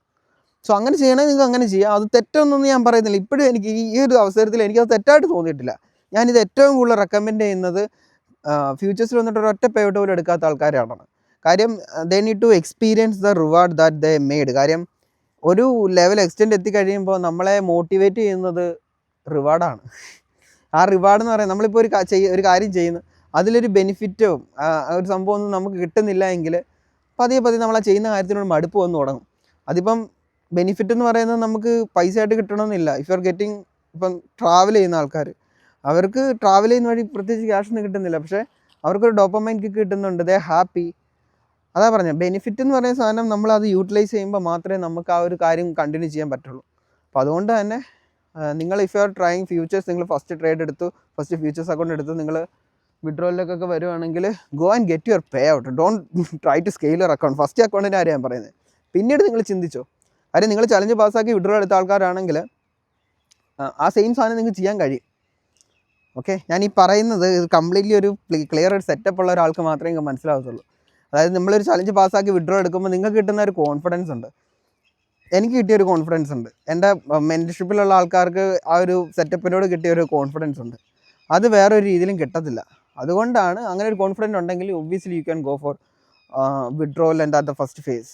സോ അങ്ങനെ ചെയ്യണമെങ്കിൽ നിങ്ങൾക്ക് അങ്ങനെ ചെയ്യാം. അത് തെറ്റൊന്നും ഞാൻ പറയുന്നില്ല. ഇപ്പോഴും എനിക്ക് ഈ ഒരു അവസരത്തിൽ എനിക്കത് തെറ്റായിട്ട് തോന്നിയിട്ടില്ല. ഞാനിത് ഏറ്റവും കൂടുതൽ റെക്കമെൻഡ് ചെയ്യുന്നത് ഫ്യൂച്ചേഴ്സിൽ വന്നിട്ട് ഒരൊറ്റ പേ ഔട്ട് പോലും എടുക്കാത്ത ആൾക്കാരാണ്. കാര്യം they need to experience the reward that they made. കാര്യം ഒരു ലെവൽ എക്സ്റ്റെൻഡ് എത്തിക്കഴിയുമ്പോൾ നമ്മളെ മോട്ടിവേറ്റ് ചെയ്യുന്നത് റിവാർഡാണ്. ആ റിവാർഡ് എന്ന് പറയുന്നത് നമ്മളിപ്പോൾ ഒരു കാര്യം ചെയ്യുന്നു, അതിലൊരു ബെനിഫിറ്റോ ഒരു സംഭവമൊന്നും നമുക്ക് കിട്ടുന്നില്ല എങ്കിൽ പതിയെ നമ്മൾ ആ ചെയ്യുന്ന കാര്യത്തിനോട് മടുപ്പ് വന്ന് തുടങ്ങും. അതിപ്പം ബെനിഫിറ്റ് എന്ന് പറയുന്നത് നമുക്ക് പൈസ ആയിട്ട് കിട്ടണമെന്നില്ല. ഇഫ് യു ആർ ഗെറ്റിംഗ്, ഇപ്പം ട്രാവൽ ചെയ്യുന്ന ആൾക്കാർ, അവർക്ക് ട്രാവൽ ചെയ്യുന്ന വഴി പ്രത്യേകിച്ച് ക്യാഷൊന്നും കിട്ടുന്നില്ല, പക്ഷേ അവർക്കൊരു ഡോപ്പമൈൻ കിക്ക് കിട്ടുന്നുണ്ട്, ദേ ഹാപ്പി. അതാ പറഞ്ഞത്, ബെനിഫിറ്റ് എന്ന് പറയുന്ന സാധനം നമ്മളത് യൂട്ടിലൈസ് ചെയ്യുമ്പോൾ മാത്രമേ നമുക്ക് ആ ഒരു കാര്യം കണ്ടിന്യൂ ചെയ്യാൻ പറ്റുള്ളൂ. അപ്പോൾ അതുകൊണ്ട് തന്നെ നിങ്ങൾ if you are trying futures, നിങ്ങൾ ഫസ്റ്റ് ട്രേഡ് എടുത്തു, ഫസ്റ്റ് ഫ്യൂച്ചേഴ്സ് അക്കൗണ്ട് എടുത്ത് നിങ്ങൾ വിഡ്രോയിലേക്കൊക്കെ വരുവാണെങ്കിൽ go and get your payout. Don't try to scale your account. First അക്കൗണ്ടിൻ്റെ കാര്യം ഞാൻ പറയുന്നത്. പിന്നീട് നിങ്ങൾ ചിന്തിച്ചോ, കാര്യം നിങ്ങൾ ചലഞ്ച് പാസ്സാക്കി വിഡ്രോ എടുത്ത ആൾക്കാരാണെങ്കിൽ ആ സെയിം സാധനം നിങ്ങൾക്ക് ചെയ്യാൻ കഴിയും. ഓക്കെ, ഞാൻ ഈ പറയുന്നത് ഇത് കംപ്ലീറ്റ്ലി ഒരു ക്ലിയർ ഒരു സെറ്റപ്പ് ഉള്ള ഒരാൾക്ക് മാത്രമേ നിങ്ങൾക്ക് മനസ്സിലാവത്തുള്ളൂ. അതായത് നമ്മളൊരു ചലഞ്ച് പാസ്സാക്കി വിഡ്രോ എടുക്കുമ്പോൾ നിങ്ങൾക്ക് കിട്ടുന്ന ഒരു കോൺഫിഡൻസ് ഉണ്ട്. എനിക്ക് കിട്ടിയൊരു കോൺഫിഡൻസ് ഉണ്ട്, എൻ്റെ മെൻറ്റർഷിപ്പിലുള്ള ആൾക്കാർക്ക് ആ ഒരു സെറ്റപ്പിനോട് കിട്ടിയൊരു കോൺഫിഡൻസ് ഉണ്ട്. അത് വേറൊരു രീതിയിലും കിട്ടത്തില്ല. അതുകൊണ്ടാണ് അങ്ങനെ ഒരു കോൺഫിഡൻസ് ഉണ്ടെങ്കിൽ obviously you can go for withdrawal and at the first phase.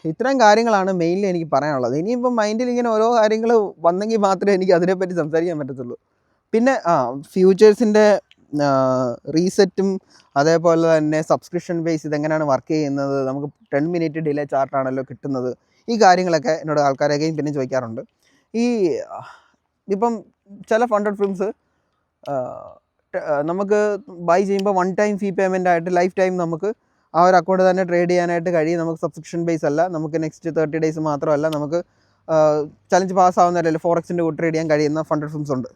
ഇത്രയും കാര്യങ്ങളാണ് മെയിൻലി എനിക്ക് പറയാനുള്ളത്. ഇനിയിപ്പം മൈൻഡിൽ ഇങ്ങനെ ഓരോ കാര്യങ്ങൾ വന്നെങ്കിൽ മാത്രമേ എനിക്ക് അതിനെപ്പറ്റി സംസാരിക്കാൻ പറ്റത്തുള്ളൂ. പിന്നെ ഫ്യൂച്ചേഴ്സിൻ്റെ റീസെറ്റും അതേപോലെ തന്നെ സബ്സ്ക്രിപ്ഷൻ ബേസ് ഇതെങ്ങനെയാണ് വർക്ക് ചെയ്യുന്നത്, നമുക്ക് 10 മിനിറ്റ് ഡിലേ ചാർട്ടാണല്ലോ കിട്ടുന്നത്, ഈ കാര്യങ്ങളൊക്കെ എന്നോട് ആൾക്കാരൊക്കെയും പിന്നെ ചോദിക്കാറുണ്ട്. ഇപ്പം ചില ഫണ്ടഡ് ഫിലിംസ് നമുക്ക് ബൈ ചെയ്യുമ്പോൾ 1 ടൈം ഫീ പേയ്മെൻ്റ് ആയിട്ട് ലൈഫ് ടൈം നമുക്ക് ആ ഒരു അക്കൗണ്ട് തന്നെ ട്രേഡ് ചെയ്യാനായിട്ട് കഴിയും. നമുക്ക് സബ്സ്ക്രിപ്ഷൻ ബേസ് അല്ല, നമുക്ക് നെക്സ്റ്റ് 30 ഡേയ്സ് മാത്രമല്ല, നമുക്ക് ചലഞ്ച് പാസ്സാവുന്നവരല്ലേ ഫോറക്സിൻ്റെ കൂടെ ട്രേഡ് ചെയ്യാൻ കഴിയുന്ന ഫണ്ടഡ് ഫിലിംസ് ഉണ്ട്.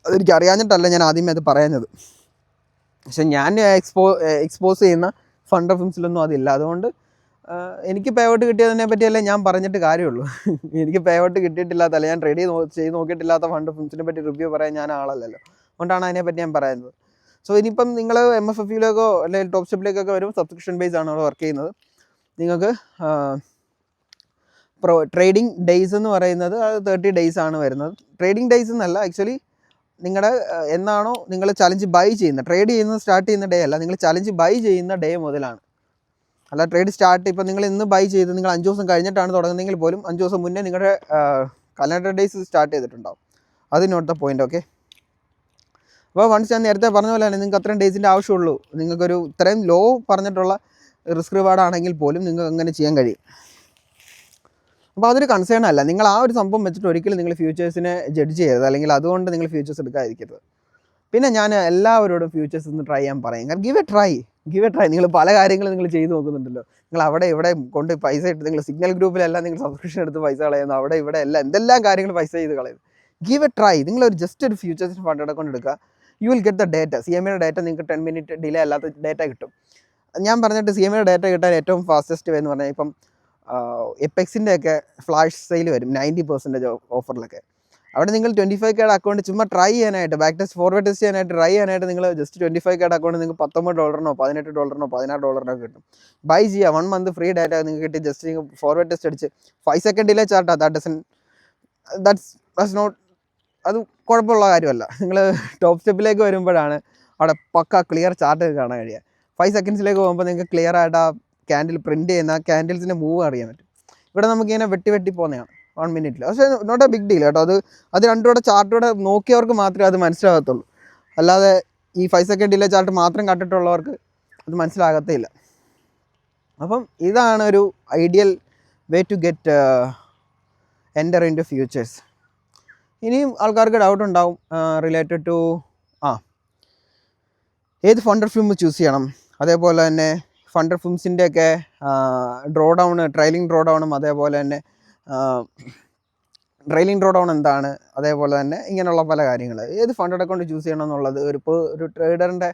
അതെനിക്ക് അറിയാഞ്ഞിട്ടല്ല ഞാൻ ആദ്യമേ അത് പറയുന്നത്, പക്ഷെ ഞാൻ എക്സ്പോസ് ചെയ്യുന്ന ഫണ്ടഡ് ഫിലിംസിലൊന്നും അതില്ല. അതുകൊണ്ട് എനിക്ക് പേ ഔട്ട് കിട്ടിയതിനെ പറ്റിയല്ലേ ഞാൻ പറഞ്ഞിട്ട് കാര്യമുള്ളൂ. എനിക്ക് പേ ഔട്ട് കിട്ടിയിട്ടില്ലാത്തല്ല, ഞാൻ ട്രേഡ് ചെയ്ത് നോക്കിയിട്ടില്ലാത്ത ഫണ്ടഡ് ഫിലിംസിനെ പറ്റി റിവ്യൂ പറയാൻ ഞാൻ ആളല്ലല്ലോ. അതുകൊണ്ടാണ് അതിനെപ്പറ്റി ഞാൻ പറയുന്നത്. സോ ഇനിയിപ്പം നിങ്ങൾ MFFയിലേക്കോ അല്ലെങ്കിൽ ടോപ്പ് സ്റ്റെപ്പിലേക്കൊക്കെ വരുമ്പോൾ സബ്സ്ക്രിപ്ഷൻ ബേസ് ആണ് അവിടെ വർക്ക് ചെയ്യുന്നത്. നിങ്ങൾക്ക് ട്രേഡിംഗ് ഡേയ്സ് എന്ന് പറയുന്നത് 30 ഡേയ്സ് ആണ് വരുന്നത്. ട്രേഡിംഗ് ഡേയ്സ് എന്നല്ല, ആക്ച്വലി നിങ്ങളുടെ എന്നാണോ നിങ്ങൾ ചലഞ്ച് ബൈ ചെയ്യുന്നത്, ട്രേഡ് ചെയ്യുന്നത് സ്റ്റാർട്ട് ചെയ്യുന്ന ഡേ അല്ല, നിങ്ങൾ ചലഞ്ച് ബൈ ചെയ്യുന്ന ഡേ മുതലാണ്. അല്ല ട്രേഡ് സ്റ്റാർട്ട് ഇപ്പം നിങ്ങൾ ഇന്ന് ബൈ ചെയ്ത് നിങ്ങൾ 5 ദിവസം കഴിഞ്ഞിട്ടാണ് തുടങ്ങുന്നതെങ്കിൽ പോലും 5 ദിവസം മുന്നേ നിങ്ങളുടെ കലണ്ടർ ഡേയ്സ് സ്റ്റാർട്ട് ചെയ്തിട്ടുണ്ടാവും. അത് നോട്ട് ദ പോയിന്റ്. ഓക്കെ, അപ്പോൾ വൺസ് ഞാൻ നേരത്തെ പറഞ്ഞ പോലെ തന്നെ നിങ്ങൾക്ക് അത്രയും ഡേയ്സിൻ്റെ ആവശ്യമുള്ളൂ. നിങ്ങൾക്കൊരു ഇത്രയും ലോ പറഞ്ഞിട്ടുള്ള റിസ്ക് റിവാർഡ് ആണെങ്കിൽ പോലും നിങ്ങൾക്ക് അങ്ങനെ ചെയ്യാൻ കഴിയും. അപ്പോൾ അതൊരു കൺസേൺ അല്ല. നിങ്ങൾ ആ ഒരു സംഭവം വെച്ചിട്ട് ഒരിക്കലും നിങ്ങൾ ഫ്യൂച്ചേഴ്സിനെ ജഡ്ജ് ചെയ്യരുത്, അല്ലെങ്കിൽ അതുകൊണ്ട് നിങ്ങൾ ഫ്യൂച്ചേഴ്സ് എടുക്കാതിരിക്കരുത്. പിന്നെ ഞാൻ എല്ലാവരോടും ഫ്യൂച്ചേഴ്സ് ഒന്ന് ട്രൈ ചെയ്യാൻ പറയും. കാരണം ഗിവ് എ ട്രൈ. നിങ്ങൾ പല കാര്യങ്ങളും നിങ്ങൾ ചെയ്ത് നോക്കുന്നുണ്ടല്ലോ, നിങ്ങൾ അവിടെ ഇവിടെ കൊണ്ട് പൈസ ഇട്ട്, നിങ്ങൾ സിഗ്നൽ ഗ്രൂപ്പിലെല്ലാം നിങ്ങൾ സബ്സ്ക്രിപ്ഷൻ എടുത്ത് പൈസ കളയുന്നു, അവിടെ ഇവിടെ എല്ലാം എന്തെല്ലാം കാര്യങ്ങൾ പൈസ ചെയ്ത് കളയുന്നു. Give a try. നിങ്ങളൊരു ജസ്റ്റ് ഒരു ഫ്യൂച്ചേഴ്സിന് ഫണ്ട് അക്കൗണ്ട് എടുക്കുക. You will get the data. CMEയുടെ ഡേറ്റ നിങ്ങൾക്ക് 10 മിനിറ്റ് ഡിലേ അല്ലാത്ത ഡേറ്റ കിട്ടും. ഞാൻ പറഞ്ഞിട്ട് CMEയുടെ ഡേറ്റ കിട്ടാൻ ഏറ്റവും ഫാസ്റ്റസ്റ്റ് വേ എന്ന് പറഞ്ഞാൽ ഇപ്പം എപ്പെക്സിൻ്റെ ഒക്കെ ഫ്ലാഷ് സെയിൽ വരും 90% ഓഫറിലൊക്കെ. അവിടെ നിങ്ങൾ 25K അക്കൗണ്ട് ചുമ്മാ ട്രൈ ചെയ്യാനായിട്ട്, ബാക്ക് ടെസ്റ്റ് ഫോർവേഡ് ടെസ്റ്റ് ചെയ്യാനായിട്ട് ട്രൈ ചെയ്യാനായിട്ട് നിങ്ങൾ ജസ്റ്റ് 25K അക്കൗണ്ട് നിങ്ങൾക്ക് $19, $18, $16 കിട്ടും. ബൈ ചെയ്യുക, 1 മന്ത് ഫ്രീ ഡേറ്റ നിങ്ങൾക്ക് കിട്ടി. ജസ്റ്റ് നിങ്ങൾ ഫോർവേഡ് ടെസ്റ്റ് അടിച്ച് 5 സെക്കൻഡ് ഡിലേ ചാർട്ടാണ്. ദാറ്റ്സ് നോട്ട്, അത് കുഴപ്പമുള്ള കാര്യമല്ല. നിങ്ങൾ ടോപ്പ് സ്റ്റെപ്പിലേക്ക് വരുമ്പോഴാണ് അവിടെ പക്ക ക്ലിയർ ചാർട്ട് കാണാൻ കഴിയുക. 5 സെക്കൻഡ്സിലേക്ക് പോകുമ്പോൾ നിങ്ങൾക്ക് ക്ലിയർ ആയിട്ട് ആ ക്യാൻഡിൽ പ്രിൻറ്റ് ചെയ്യുന്ന ക്യാൻഡിൽസിൻ്റെ മൂവ് അറിയാൻ പറ്റും. ഇവിടെ നമുക്കിങ്ങനെ വെട്ടി പോകുന്നതാണ് 1 മിനിറ്റിൽ. പക്ഷേ നോട്ട് എ ബിഗ് ഡീൽ കേട്ടോ. അത് രണ്ടുകൂടെ ചാർട്ടൂടെ നോക്കിയവർക്ക് മാത്രമേ അത് മനസ്സിലാകത്തുള്ളൂ. അല്ലാതെ ഈ 5 സെക്കൻഡ് ഡിലേ ചാർട്ട് മാത്രം കണ്ടിട്ടുള്ളവർക്ക് അത് മനസ്സിലാകത്തില്ല. അപ്പം ഇതാണ് ഒരു ideal way to get enter into futures. ഇനിയും ആൾക്കാർക്ക് ഡൗട്ട് ഉണ്ടാവും റിലേറ്റഡ് ടു ഏത് ഫണ്ടഡ് ഫിലിം ചൂസ് ചെയ്യണം, അതേപോലെ തന്നെ ഫണ്ടഡ് ഫിലിംസിൻ്റെയൊക്കെ ട്രailing ഡ്രോ ഡൗണും അതേപോലെ തന്നെ ട്രailing ഡ്രോ ഡൗൺ എന്താണ്, അതേപോലെ തന്നെ ഇങ്ങനെയുള്ള പല കാര്യങ്ങൾ, ഏത് ഫണ്ടഡ് അക്കൗണ്ട് ചൂസ് ചെയ്യണം എന്നുള്ളത് ഒരു ട്രേഡറിൻ്റെ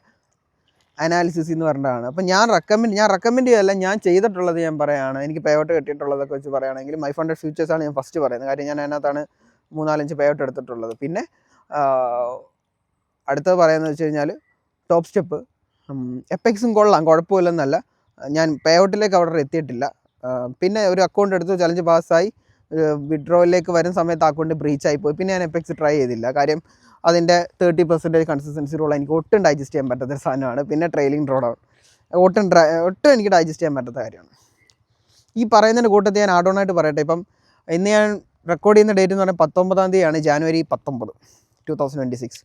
അനാലിസിസ് എന്ന് പറഞ്ഞതാണ്. അപ്പം ഞാൻ റെക്കമെൻഡ് ചെയ്യല്ല, ഞാൻ ചെയ്തിട്ടുള്ളത് ഞാൻ പറയുകയാണ്. എനിക്ക് പേ ഔട്ട് കിട്ടിയിട്ടുള്ളതൊക്കെ വെച്ച് പറയുകയാണെങ്കിൽ മൈ ഫണ്ടഡ് ഫ്യൂച്ചേഴ്സാണ് ഞാൻ ഫസ്റ്റ് പറയുന്നത്. കാര്യം ഞാൻ അതിനകത്താണ് 3-4 പേ ഔട്ട് എടുത്തിട്ടുള്ളത്. പിന്നെ അടുത്തത് പറയുന്നത് വെച്ച് കഴിഞ്ഞാൽ ടോപ്പ് സ്റ്റെപ്പ്. എപ്പെക്സും കൊള്ളാം, കുഴപ്പമില്ലെന്നല്ല. ഞാൻ പേ ഔട്ടിലേക്ക് അവിടെ എത്തിയിട്ടില്ല. പിന്നെ ഒരു അക്കൗണ്ട് എടുത്തു, ചലഞ്ച് പാസ്സായി, വിഡ്രോയിലേക്ക് വരുന്ന സമയത്ത് അക്കൗണ്ട് ബ്രീച്ച് ആയിപ്പോയി. പിന്നെ ഞാൻ എപ്പെക്സ് ട്രൈ ചെയ്തില്ല. കാര്യം അതിൻ്റെ 30% കൺസിസ്റ്റൻസി റൂൾ എനിക്ക് ഒട്ടും ഡൈജസ്റ്റ് ചെയ്യാൻ പറ്റാത്തൊരു സാധനമാണ്. പിന്നെ ട്രെയിലിംഗ് ഡ്രോ ഡൗൺ ഒട്ടും എനിക്ക് ഡൈജസ്റ്റ് ചെയ്യാൻ പറ്റാത്ത കാര്യമാണ്. ഈ പറയുന്നതിൻ്റെ കൂട്ടത്തിൽ ഞാൻ ആഡ് ഓൺ ആയിട്ട് പറയട്ടെ. ഇപ്പം ഇന്ന് ഞാൻ റെക്കോർഡ് ചെയ്യുന്ന ഡേറ്റ് എന്ന് പറഞ്ഞാൽ 19 ജാനുവരി 19, 2026.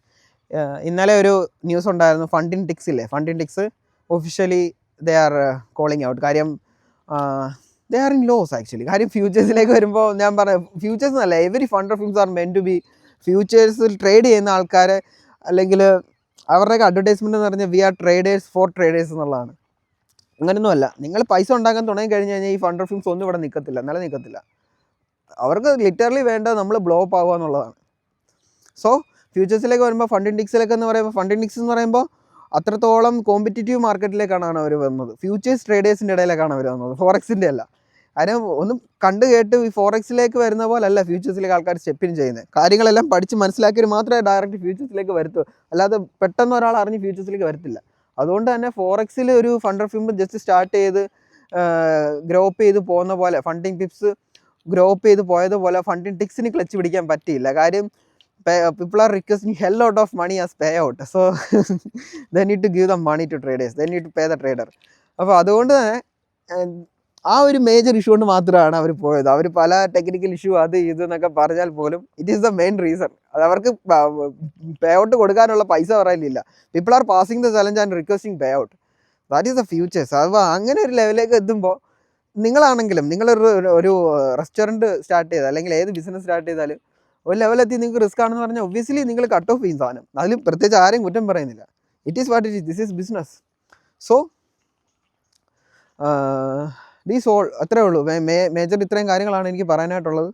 ഇന്നലെ ഒരു ന്യൂസ് ഉണ്ടായിരുന്നു. Funding Ticks officially they are calling out. കാര്യം they are in loss actually. കാര്യം ഫ്യൂച്ചേഴ്സിലേക്ക് വരുമ്പോൾ ഞാൻ പറയാം, ഫ്യൂച്ചേഴ്സ് എന്നല്ല, every fund of firms are meant to be ഫ്യൂച്ചേഴ്സിൽ ട്രേഡ് ചെയ്യുന്ന ആൾക്കാരെ, അല്ലെങ്കിൽ അവരുടെയൊക്കെ അഡ്വർടൈസ്മെൻറ്റ് എന്ന് പറഞ്ഞാൽ we are traders for traders എന്നുള്ളതാണ്. അങ്ങനെയൊന്നും അല്ല. നിങ്ങൾ പൈസ ഉണ്ടാക്കാൻ തുടങ്ങി കഴിഞ്ഞ് കഴിഞ്ഞാൽ ഈ ഫണ്ട് ഓഫ് ഫിംസ് ഒന്നും ഇവിടെ നിൽക്കത്തില്ല. അവർക്ക് ലിറ്ററലി വേണ്ടത് നമ്മൾ ബ്ലോ അപ്പ് ആവുക എന്നുള്ളതാണ്. സോ ഫ്യൂച്ചേഴ്സിലേക്ക് വരുമ്പോൾ ഫണ്ടിൻ ടിക്സിലേക്ക് എന്ന് പറയുമ്പോൾ അത്രത്തോളം കോമ്പറ്റിറ്റീവ് മാർക്കറ്റിലേക്കാണ് അവർ വന്നത്. ഫ്യൂച്ചേഴ്സ് ട്രേഡേഴ്സിൻ്റെ ഇടയിലേക്കാണ് അവർ വന്നത്, ഫോറക്സിൻ്റെ അല്ല. കാര്യം ഒന്നും കണ്ടു കേട്ട് ഈ ഫോറക്സിലേക്ക് വരുന്ന പോലെ അല്ല ഫ്യൂച്ചേഴ്സിലേക്ക് ആൾക്കാർ സ്റ്റെപ്പിൻ ചെയ്യുന്നത്. കാര്യങ്ങളെല്ലാം പഠിച്ച് മനസ്സിലാക്കിയിട്ട് മാത്രമേ ഡയറക്റ്റ് ഫ്യൂച്ചേഴ്സിലേക്ക് വരത്തൂ. അല്ലാതെ പെട്ടെന്ന് ഒരാൾ അറിഞ്ഞ് ഫ്യൂച്ചേഴ്സിലേക്ക് വരത്തില്ല. അതുകൊണ്ട് തന്നെ ഫോറക്സിൽ ഒരു fund of FIMS just start ചെയ്ത് ഗ്രോപ്പ് ചെയ്ത് പോകുന്ന പോലെ, ഫണ്ടിങ് ടിപ്സ് ഗ്രോപ്പ് ചെയ്ത് പോയതുപോലെ ഫണ്ടിങ് ടിക്സിന് ക്ലച്ച് പിടിക്കാൻ പറ്റിയില്ല. കാര്യം people are requesting hell lot of money as payout, so they need to give the money to traders, they need to pay the trader. അപ്പോൾ അതുകൊണ്ട് തന്നെ ആ ഒരു മേജർ ഇഷ്യൂ കൊണ്ട് മാത്രമാണ് അവർ പോയത്. അവർ പല ടെക്നിക്കൽ ഇഷ്യൂ അത് എന്നൊക്കെ പറഞ്ഞാൽ പോലും it is the main reason. അത് അവർക്ക് പേ ഔട്ട് കൊടുക്കാനുള്ള പൈസ പറയില്ല. People are passing the challenge and requesting pay out. That is the futures. അപ്പോൾ അങ്ങനെ ഒരു ലെവലിലേക്ക് എത്തുമ്പോൾ നിങ്ങളാണെങ്കിലും, നിങ്ങളൊരു റെസ്റ്റോറൻറ്റ് സ്റ്റാർട്ട് ചെയ്താൽ അല്ലെങ്കിൽ ഏത് ബിസിനസ് സ്റ്റാർട്ട് ചെയ്താലും ഒരു ലെവലെത്തി നിങ്ങൾക്ക് റിസ്ക് ആണെന്ന് പറഞ്ഞാൽ ഒബ്വിയസ്ലി നിങ്ങൾ കട്ട് ഓഫ് ചെയ്യും സാധനം. അതിൽ പ്രത്യേകിച്ച് ആരെയും കുറ്റം പറയുന്നില്ല. It is what it is, this is business. So these all, അത്രേ ഉള്ളൂ. മേജർ ഇത്രയും കാര്യങ്ങളാണ് എനിക്ക് പറയാനായിട്ടുള്ളത്.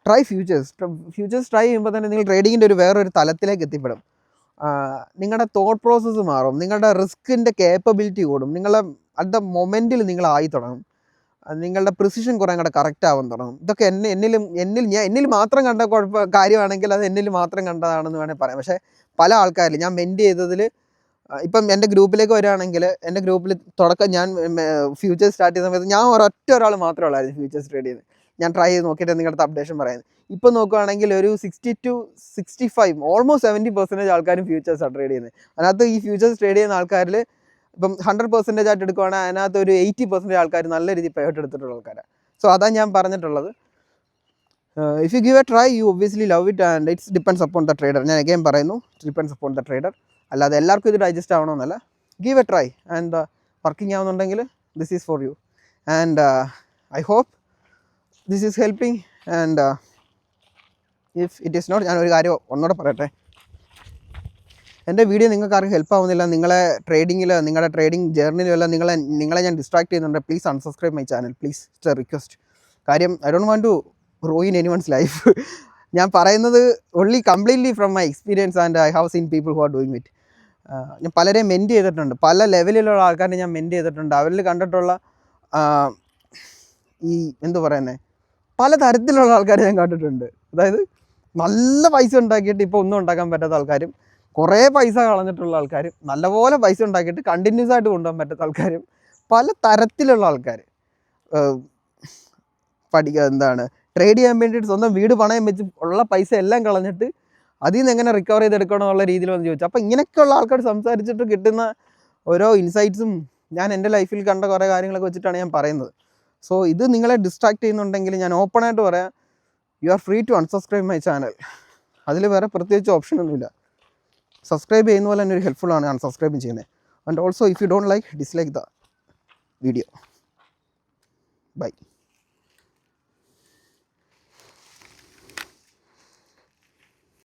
ട്രൈ ഫ്യൂച്ചേഴ്സ് ട്രൈ ചെയ്യുമ്പോൾ തന്നെ നിങ്ങൾ ട്രേഡിങ്ങിൻ്റെ വേറൊരു തലത്തിലേക്ക് എത്തിപ്പെടും. നിങ്ങളുടെ തോട്ട് പ്രോസസ്സ് മാറും, നിങ്ങളുടെ റിസ്കിൻ്റെ കേപ്പബിലിറ്റി കൂടും, നിങ്ങളുടെ അറ്റ് ദ മൊമെൻറ്റിൽ നിങ്ങളായി തുടങ്ങും, നിങ്ങളുടെ പ്രിസിഷൻ കുറേ കൂടെ കറക്റ്റ് ആവാൻ തുടങ്ങും. ഇതൊക്കെ എന്നിൽ മാത്രം കണ്ട കാര്യമാണെങ്കിൽ അത് എന്നിൽ മാത്രം കണ്ടതാണെന്ന് വേണമെങ്കിൽ പറയാം. പക്ഷേ പല ആൾക്കാരിൽ ഞാൻ മെൻറ്റ് ചെയ്തതിൽ, ഇപ്പം എൻ്റെ ഗ്രൂപ്പിലേക്ക് വരികയാണെങ്കിൽ, എൻ്റെ ഗ്രൂപ്പിൽ ഞാൻ ഫ്യൂച്ചേഴ്സ് സ്റ്റാർട്ട് ചെയ്ത സമയത്ത് ഞാൻ ഒരാൾ മാത്രമേ ഉള്ളായിരുന്നു ഫ്യൂച്ചേഴ്സ് ട്രേഡ് ചെയ്ത്. ഞാൻ ട്രൈ ചെയ്ത് നോക്കിയിട്ട് നിങ്ങളുടെ അപ്ഡേഷൻ പറയുന്നത്. ഇപ്പം നോക്കുകയാണെങ്കിൽ ഒരു 60 to 65 ഓൾമോസ്റ്റ് 70% ആൾക്കാരും ഫ്യൂച്ചേഴ്സാണ് ട്രേഡ് ചെയ്യുന്നത്. അതിനകത്ത് ഈ ഫ്യൂച്ചേഴ്സ് ട്രേഡ് ചെയ്യുന്ന ആൾക്കാരിൽ ഇപ്പം 100% ആയിട്ട് എടുക്കുകയാണെങ്കിൽ അതിനകത്ത് ഒരു 80% ആൾക്കാർ നല്ല രീതിയിൽ പേ ഔട്ട് എടുത്തിട്ടുള്ള ആൾക്കാരാണ്. സോ അതാണ് ഞാൻ പറഞ്ഞിട്ടുള്ളത്. If you give a try you obviously love it and it's depends upon the trader. ഞാൻ അഗെയിൻ പറയുന്നു, it depends upon the trader. അല്ലാതെ എല്ലാവർക്കും ഇത് ഡൈജസ്റ്റ് ആവണമെന്നല്ല. Give a try and working ആവുന്നുണ്ടെങ്കിൽ this is for you. And I hope this is helping. And if it is not, ഞാനൊരു കാര്യം ഒന്നുകൂടെ പറയട്ടെ. എൻ്റെ വീഡിയോ നിങ്ങൾക്ക് ആർക്കും ഹെൽപ്പ് ആവുന്നില്ല, നിങ്ങളെ ട്രേഡിങ്ങിൽ, നിങ്ങളുടെ ട്രേഡിംഗ് ജേർണിയിലും എല്ലാം നിങ്ങളെ ഞാൻ ഡിസ്ട്രാക്ട് ചെയ്യുന്നുണ്ട്, please unsubscribe my channel please. It's a request. കാര്യം I don't want to ruin anyone's life. ഞാൻ പറയുന്നത് only completely from my experience and I have seen people who are doing it. ഞാൻ പലരെയും മെൻറ്റ് ചെയ്തിട്ടുണ്ട്, പല ലെവലിലുള്ള ആൾക്കാരെ ഞാൻ മെൻറ്റ് ചെയ്തിട്ടുണ്ട്. അവരിൽ കണ്ടിട്ടുള്ള ഈ എന്തു പറയുന്നത്, പല തരത്തിലുള്ള ആൾക്കാരെ ഞാൻ കണ്ടിട്ടുണ്ട്. അതായത് നല്ല പൈസ ഉണ്ടാക്കിയിട്ട് ഇപ്പോൾ ഒന്നും ഉണ്ടാക്കാൻ പറ്റാത്ത ആൾക്കാരും, കുറേ പൈസ കളഞ്ഞിട്ടുള്ള ആൾക്കാരും, നല്ലപോലെ പൈസ ഉണ്ടാക്കിയിട്ട് കണ്ടിന്യൂസ് ആയിട്ട് കൊണ്ടുപോകാൻ പറ്റാത്ത ആൾക്കാരും, പല തരത്തിലുള്ള ആൾക്കാർ ട്രേഡ് ചെയ്യാൻ വേണ്ടിയിട്ട് സ്വന്തം വീട് പണയം വെച്ച് ഉള്ള പൈസ എല്ലാം കളഞ്ഞിട്ട് അതിൽ നിന്ന് എങ്ങനെ റിക്കവർ ചെയ്തെടുക്കണം എന്നുള്ള രീതിയിൽ വന്ന് ചോദിച്ചു. അപ്പോൾ ഇങ്ങനെയൊക്കെയുള്ള ആൾക്കാർ സംസാരിച്ചിട്ട് കിട്ടുന്ന ഓരോ ഇൻസൈറ്റ്സും ഞാൻ എൻ്റെ ലൈഫിൽ കണ്ട കുറേ കാര്യങ്ങളൊക്കെ വെച്ചിട്ടാണ് ഞാൻ പറയുന്നത്. സോ ഇത് നിങ്ങളെ ഡിസ്ട്രാക്ട് ചെയ്യുന്നുണ്ടെങ്കിൽ ഞാൻ ഓപ്പണായിട്ട് പറയാം, you are free to unsubscribe my channel. അതിൽ വേറെ പ്രത്യേകിച്ച് ഓപ്ഷനൊന്നുമില്ല. സബ്സ്ക്രൈബ് ചെയ്യുന്ന പോലെ തന്നെ ഒരു ഹെൽപ്ഫുൾ ആണ് അൺസബ്സ്ക്രൈബ് ചെയ്യുന്നത്. And also if you don't like, dislike the video. By.